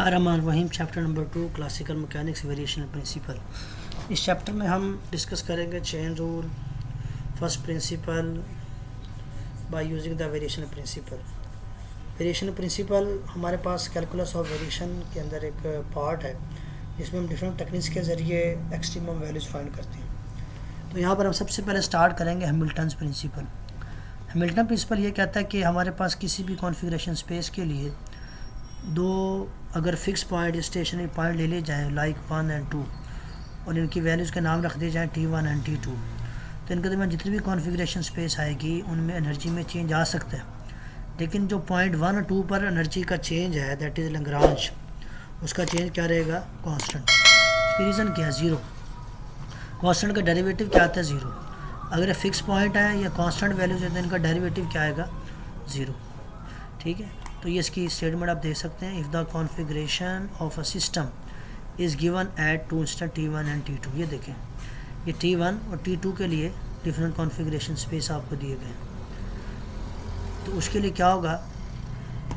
बिस्मिल्लाहिर्रहमानिर्रहीम। Chapter number 2 classical mechanics variation principle. इस chapter में हम डिस्कस करेंगे chain rule, first principle by using the variation principle. Variation principle हमारे पास कैलकुलस ऑफ वेरिएशन के अंदर एक पार्ट है जिसमें हम डिफरेंट टेक्निक्स के ज़रिए एक्सट्रीमम वैल्यूज़ फाइंड करते हैं। तो यहाँ पर हम सबसे पहले स्टार्ट करेंगे हैमिल्टन्स प्रिंसिपल। हैमिल्टन प्रिंसिपल ये कहता है कि हमारे पास किसी भी कॉन्फ़िगरेशन स्पेस के लिए दो अगर फिक्स पॉइंट स्टेशनरी पॉइंट ले लिए जाएँ लाइक 1 और 2 और इनकी वैल्यूज़ के नाम रख दिए जाएँ T1 और T2, तो इनके दरमियान जितनी भी कॉन्फ़िगरेशन स्पेस आएगी उनमें एनर्जी में चेंज आ सकता है। लेकिन जो पॉइंट 1 और 2 पर एनर्जी का चेंज है दैट इज़ लैग्रांज, उसका चेंज क्या रहेगा? कांस्टेंट। इसकी रीज़न क्या है? ज़ीरो। कांस्टेंट का डेरिवेटिव क्या आता है? ज़ीरो। अगर फिक्स पॉइंट है या कांस्टेंट वैल्यूज है तो इनका डेरिवेटिव क्या आएगा? ज़ीरो। ठीक है, तो ये इसकी स्टेटमेंट आप देख सकते हैं। If the configuration of a system is given at two instant T1 and T2। ये देखें, ये T1 और T2 के लिए डिफरेंट कॉन्फ़िगरेशन स्पेस आपको दिए गए हैं। तो उसके लिए क्या होगा?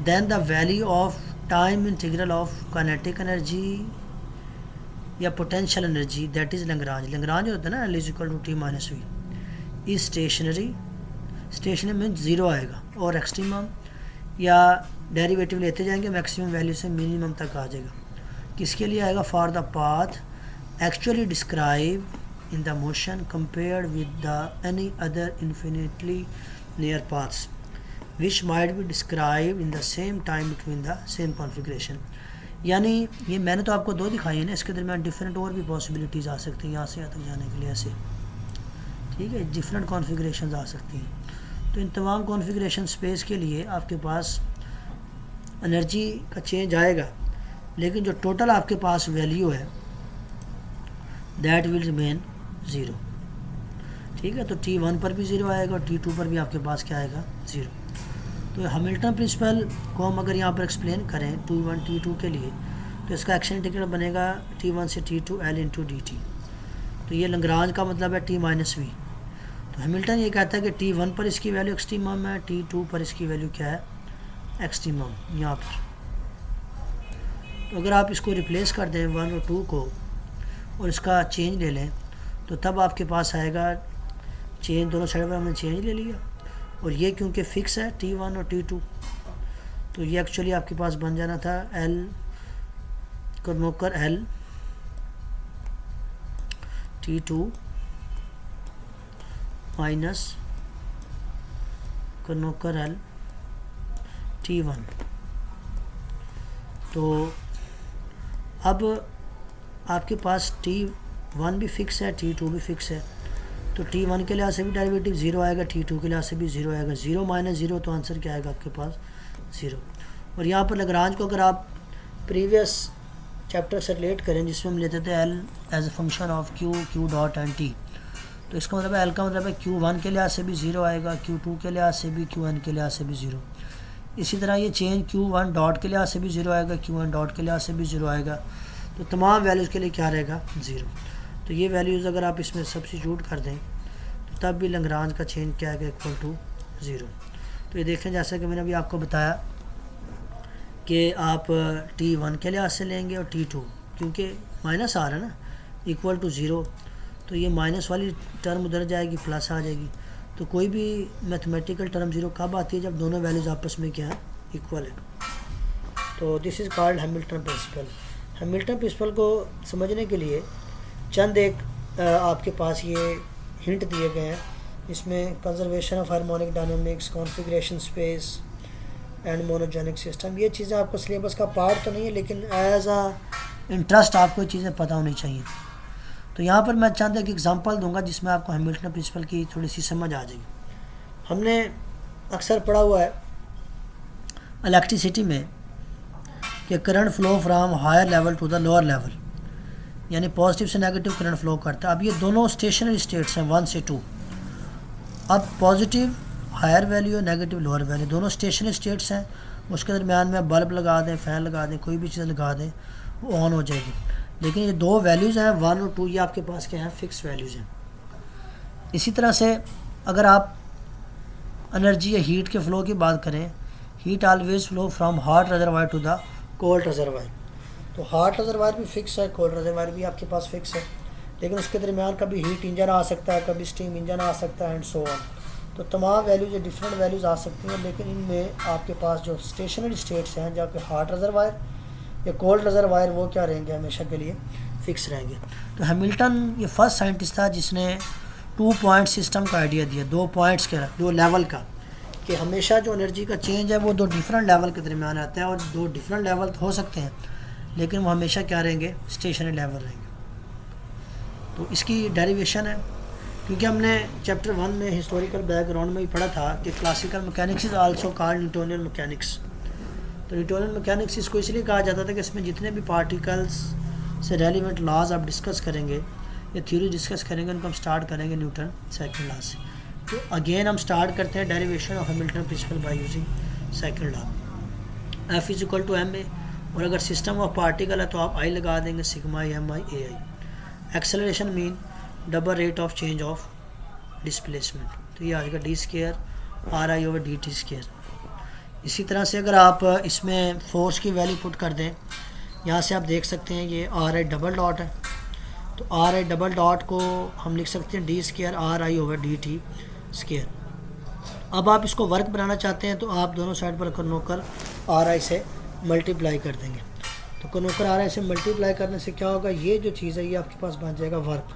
Then the value of time integral of kinetic energy या potential energy that is Lagrange. Lagrange होता है ना, L equal to T minus V is stationary. Stationary में ज़ीरो आएगा और एक्सट्रीमम या डेरिवेटिव लेते जाएंगे मैक्सिमम वैल्यू से मिनिमम तक आ जाएगा। किसके लिए आएगा? For the path actually describe in the motion compared with the any other infinitely near paths which might be describe in the same time between the same configuration. यानी ये मैंने तो आपको दो दिखाई है ना, इसके दरमियान डिफरेंट और भी पॉसिबिलिटीज़ आ सकती हैं यहाँ से यहाँ तक जाने के लिए ऐसे। ठीक है, डिफरेंट कॉन्फ़िगरेशन आ सकती हैं। तो इन तमाम कॉन्फ़िगरेशन स्पेस के लिए आपके पास एनर्जी का चेंज आएगा, लेकिन जो टोटल आपके पास वैल्यू है दैट विल रिमेन ज़ीरो। ठीक है, तो T1 पर भी ज़ीरो आएगा और T2 पर भी आपके पास क्या आएगा? ज़ीरो। तो हैमिल्टन प्रिंसिपल को हम अगर यहाँ पर एक्सप्लेन करें T1 T2 के लिए, तो इसका एक्शन इंटीग्रल बनेगा T1 से T2 L इंटू dt। तो ये लैग्रांज का मतलब है T माइनस वी। तो हैमिल्टन ये कहता है कि T1 पर इसकी वैल्यू एक्सट्रीमम है, T2 पर इसकी वैल्यू क्या है? एक्सट्रीमम यहाँ पर। तो अगर आप इसको रिप्लेस कर दें 1 और 2 को और इसका चेंज ले लें तो तब आपके पास आएगा चेंज, दोनों साइड पर हमने चेंज ले लिया और ये क्योंकि फ़िक्स है T1 और T2, तो ये एक्चुअली आपके पास बन जाना था L को नोकर L T2 माइनस को नोकर L T1। तो अब आपके पास T1 भी फ़िक्स है, T2 भी फ़िक्स है, तो T1 के लिहाज से भी डेरिवेटिव ज़ीरो आएगा, T2 के लिहाज से भी ज़ीरो आएगा। ज़ीरो माइनस ज़ीरो, तो आंसर क्या आएगा आपके पास? ज़ीरो। और यहाँ पर लैग्रांज को अगर आप प्रीवियस चैप्टर से रिलेट करें जिसमें हम लेते थे L as a function of Q dot and T, तो इसका मतलब है L का मतलब है Q1 के लिहाज से भी ज़ीरो आएगा, Q2 के लिहाज से भी, Qn के लिहाज से भी ज़ीरो। इसी तरह ये चेंज Q1 डॉट के लिहाज से भी ज़ीरो आएगा, Qn डॉट के लिहाज से भी ज़ीरो आएगा। तो तमाम वैल्यूज़ के लिए क्या रहेगा? ज़ीरो। तो ये वैल्यूज़ अगर आप इसमें सब्स्टिट्यूट कर दें तो तब भी लैग्रांज का चेंज क्या आएगा? Equal to zero. तो ये देखें, जैसा कि मैंने अभी आपको बताया कि आप T1 के लिहाज से लेंगे और T2 क्योंकि माइनस आ रहा है ना, इक्वल टू ज़ीरो, तो ये माइनस वाली टर्म उधर जाएगी, प्लस आ जाएगी। तो कोई भी मैथमेटिकल टर्म ज़ीरो कब आती है? जब दोनों वैल्यूज़ आपस में क्या है? इक्वल है। तो this is called Hamilton principle. Hamilton principle को समझने के लिए चंद एक आपके पास ये हिंट दिए गए हैं। इसमें conservation of harmonic dynamics, configuration space and monogenic system, ये चीज़ें आपको सिलेबस का पार्ट तो नहीं है लेकिन एज आ इंटरेस्ट आपको ये चीज़ें पता होनी चाहिए। तो यहाँ पर मैं चंद एक एग्जांपल दूंगा जिसमें आपको हैमिल्टन प्रिंसिपल की थोड़ी सी समझ आ जाएगी। हमने अक्सर पढ़ा हुआ है इलेक्ट्रिसिटी में कि current flow from higher level to the lower level, यानी पॉजिटिव से नेगेटिव करंट फ्लो करता है। अब ये दोनों स्टेशनरी स्टेट्स हैं 1 से 2। अब पॉजिटिव हायर वैल्यू और नेगेटिव लोअर वैल्यू दोनों स्टेशनरी स्टेट्स हैं। उसके दरमियान में बल्ब लगा दें, फ़ैन लगा दें, कोई भी चीज़ लगा दें, वो ऑन हो जाएगी। लेकिन ये दो वैल्यूज़ हैं 1 और 2, ये आपके पास क्या है? फ़िक्स वैल्यूज़ हैं। इसी तरह से अगर आप एनर्जी या हीट के फ़्लो की बात करें, heat always flow from hot reservoir to the cold reservoir. तो हॉट रिजर्वायर भी फिक्स है, कोल्ड रिजर्वायर भी आपके पास फिक्स है, लेकिन उसके दरमियान कभी हीट इंजन आ सकता है, कभी स्टीम इंजन आ सकता है एंड सो ऑन। तो तमाम वैल्यूज डिफरेंट वैल्यूज़ आ सकती हैं, लेकिन इनमें आपके पास जो स्टेशनरी स्टेट्स हैं, जहाँ पे हॉट रिजर्वायर या कोल्ड रिजर्वायर, वो क्या रहेंगे, हमेशा के लिए फिक्स रहेंगे। तो हैमिल्टन ये फर्स्ट साइंटिस्ट था जिसने 2 पॉइंट सिस्टम का आइडिया दिया, 2 पॉइंट्स का, 2 लेवल का, कि हमेशा जो एनर्जी का चेंज है वो 2 डिफरेंट लेवल के दरमियान आता है, और 2 डिफरेंट लेवल हो सकते हैं लेकिन वो हमेशा क्या रहेंगे, स्टेशनरी लेवल रहेंगे। तो इसकी डेरिवेशन है, क्योंकि हमने चैप्टर 1 में हिस्टोरिकल बैकग्राउंड में ही पढ़ा था कि classical mechanics is also called Newtonian mechanics. तो न्यूटोनियन मैकेनिक्स इसको इसलिए कहा जाता था कि इसमें जितने भी पार्टिकल्स से रेलिवेंट लॉज आप डिस्कस करेंगे या थ्योरी डिस्कस करेंगे, उनको हम स्टार्ट करेंगे न्यूटन सेकंड लॉ से। तो अगेन हम स्टार्ट करते हैं derivation of Hamilton principle by using second law. F is equal to M A, और अगर सिस्टम ऑफ पार्टिकल है तो आप आई लगा देंगे, sigma M I A I. Acceleration mean double rate of change of displacement, तो ये आ जाएगा D square R I over D T square. इसी तरह से अगर आप इसमें फोर्स की वैल्यू पुट कर दें, यहाँ से आप देख सकते हैं ये आर आई डबल डॉट है, तो आर आई डबल डॉट को हम लिख सकते हैं D square R I over D T square. अब आप इसको वर्क बनाना चाहते हैं तो आप दोनों साइड पर कनोकर आर आई से मल्टीप्लाई कर देंगे। तो कनोकर आर आई से मल्टीप्लाई करने से क्या होगा, ये जो चीज़ है ये आपके पास बन जाएगा वर्क,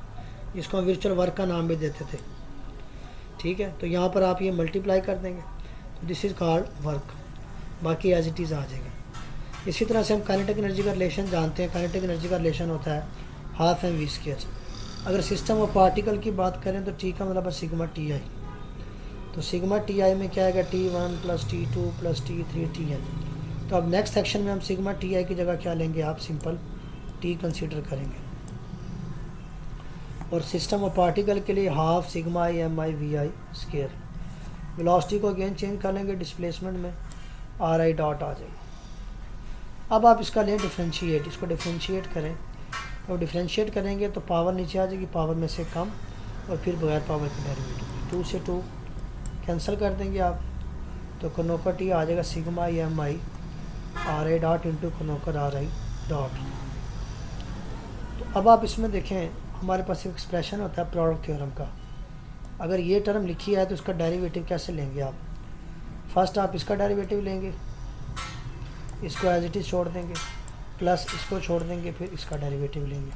जिसको हम वर्चुअल वर्क का नाम भी देते थे, ठीक है। तो यहाँ पर आप ये मल्टीप्लाई कर देंगे, तो दिस इज़ कॉल्ड वर्क, बाकी एज इट इज़ आ जाएगा। इसी तरह से हम काइनेटिक एनर्जी का रिलेशन जानते हैं। काइनेटिक एनर्जी का रिलेशन होता है हाफ एम वी स्केयर। अगर सिस्टम ऑफ पार्टिकल की बात करें तो टी का मतलब है सिग्मा टी आई। तो सिग्मा टी आई में क्या आएगा, T1 + T2 + T3 Tn। तो अब नेक्स्ट सेक्शन में हम सिग्मा टी आई की जगह क्या लेंगे, आप सिंपल टी कंसीडर करेंगे, और सिस्टम ऑफ पार्टिकल के लिए half sigma I M I V I square. Velocity को अगेन चेंज कर लेंगे, डिस्प्लेसमेंट में आर आई डॉट आ जाएगी। अब आप इसका लें डिफ्रेंशिएट, इसको डिफ्रेंशिएट करें, और डिफ्रेंशिएट करेंगे तो पावर नीचे आ जाएगी, पावर में से कम, और फिर बगैर पावर के डेरिवेटिव 2 से 2 कैंसिल कर देंगे आप, तो कनोकर टी आ जाएगा sigma I M I R I dot into Kronecker R I dot. तो अब आप इसमें देखें, हमारे पास एक एक्सप्रेशन होता है प्रोडक्ट थ्योरम का। अगर ये टर्म लिखी है तो इसका डेरिवेटिव कैसे लेंगे आप, फर्स्ट आप इसका डेरिवेटिव लेंगे, इसको एज इट इज़ छोड़ देंगे, प्लस इसको छोड़ देंगे, फिर इसका डेरिवेटिव लेंगे,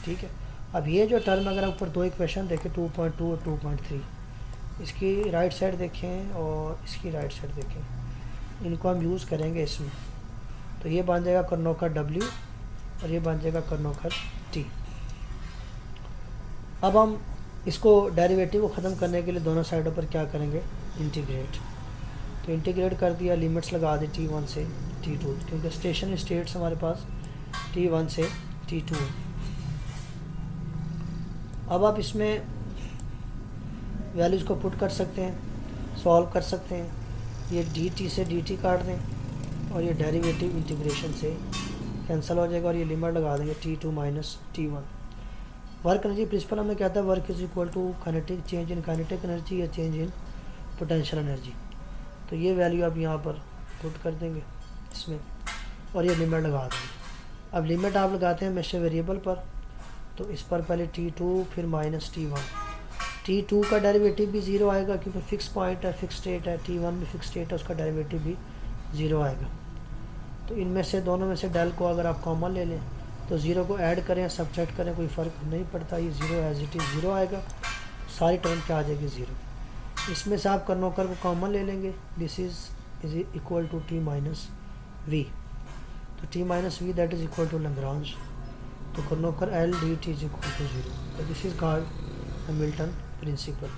ठीक है। अब ये जो टर्म, अगर आप ऊपर 2 इक्वेशन देखें 2.2 और 2.3, इसकी राइट साइड देखें और इसकी राइट साइड देखें, इनको हम यूज़ करेंगे इसमें, तो ये बन जाएगा कर्नोकर W और ये बन जाएगा कर्नोकर T। अब हम इसको डेरिवेटिव को ख़त्म करने के लिए दोनों साइडों पर क्या करेंगे, इंटीग्रेट। तो इंटीग्रेट कर दिया, लिमिट्स लगा दी T1 से T2, क्योंकि स्टेशन स्टेट्स हमारे पास T1 से T2 है। अब आप इसमें वैल्यूज़ को पुट कर सकते हैं, सॉल्व कर सकते हैं, ये dt से dt काट दें और ये डेरिवेटिव इंटीग्रेशन से कैंसिल हो जाएगा, और ये लिमिट लगा देंगे T2 - T1। Work energy principal हमें कहता है work is equal to kinetic change in kinetic energy या चेंज इन पोटेंशियल एनर्जी। तो ये वैल्यू आप यहाँ पर पुट कर देंगे इसमें, और ये लिमिट लगा देंगे। अब लिमिट आप लगाते हैं हमेशा वेरिएबल पर, तो इस पर पहले T2 फिर -T1। T2 का डेरिवेटिव भी 0 आएगा क्योंकि फिक्स पॉइंट है, फिक्स स्टेट है, T1 भी फिक्स स्टेट है, उसका डेरिवेटिव भी 0 आएगा। तो इनमें से दोनों में से डेल को अगर आप कॉमन ले लें तो 0 को ऐड करें, सब्ट्रैक्ट करें, कोई फ़र्क नहीं पड़ता, ये 0 एज इट इज़ 0 आएगा, सारी टर्म क्या आ जाएगी 0। इसमें से आप कर्नोकर को कॉमन ले लेंगे, this is equal to T - V। तो T - V that is equal to Lagrange, तो कर्नोकर L dt is equal to 0। तो this is called Hamilton principal.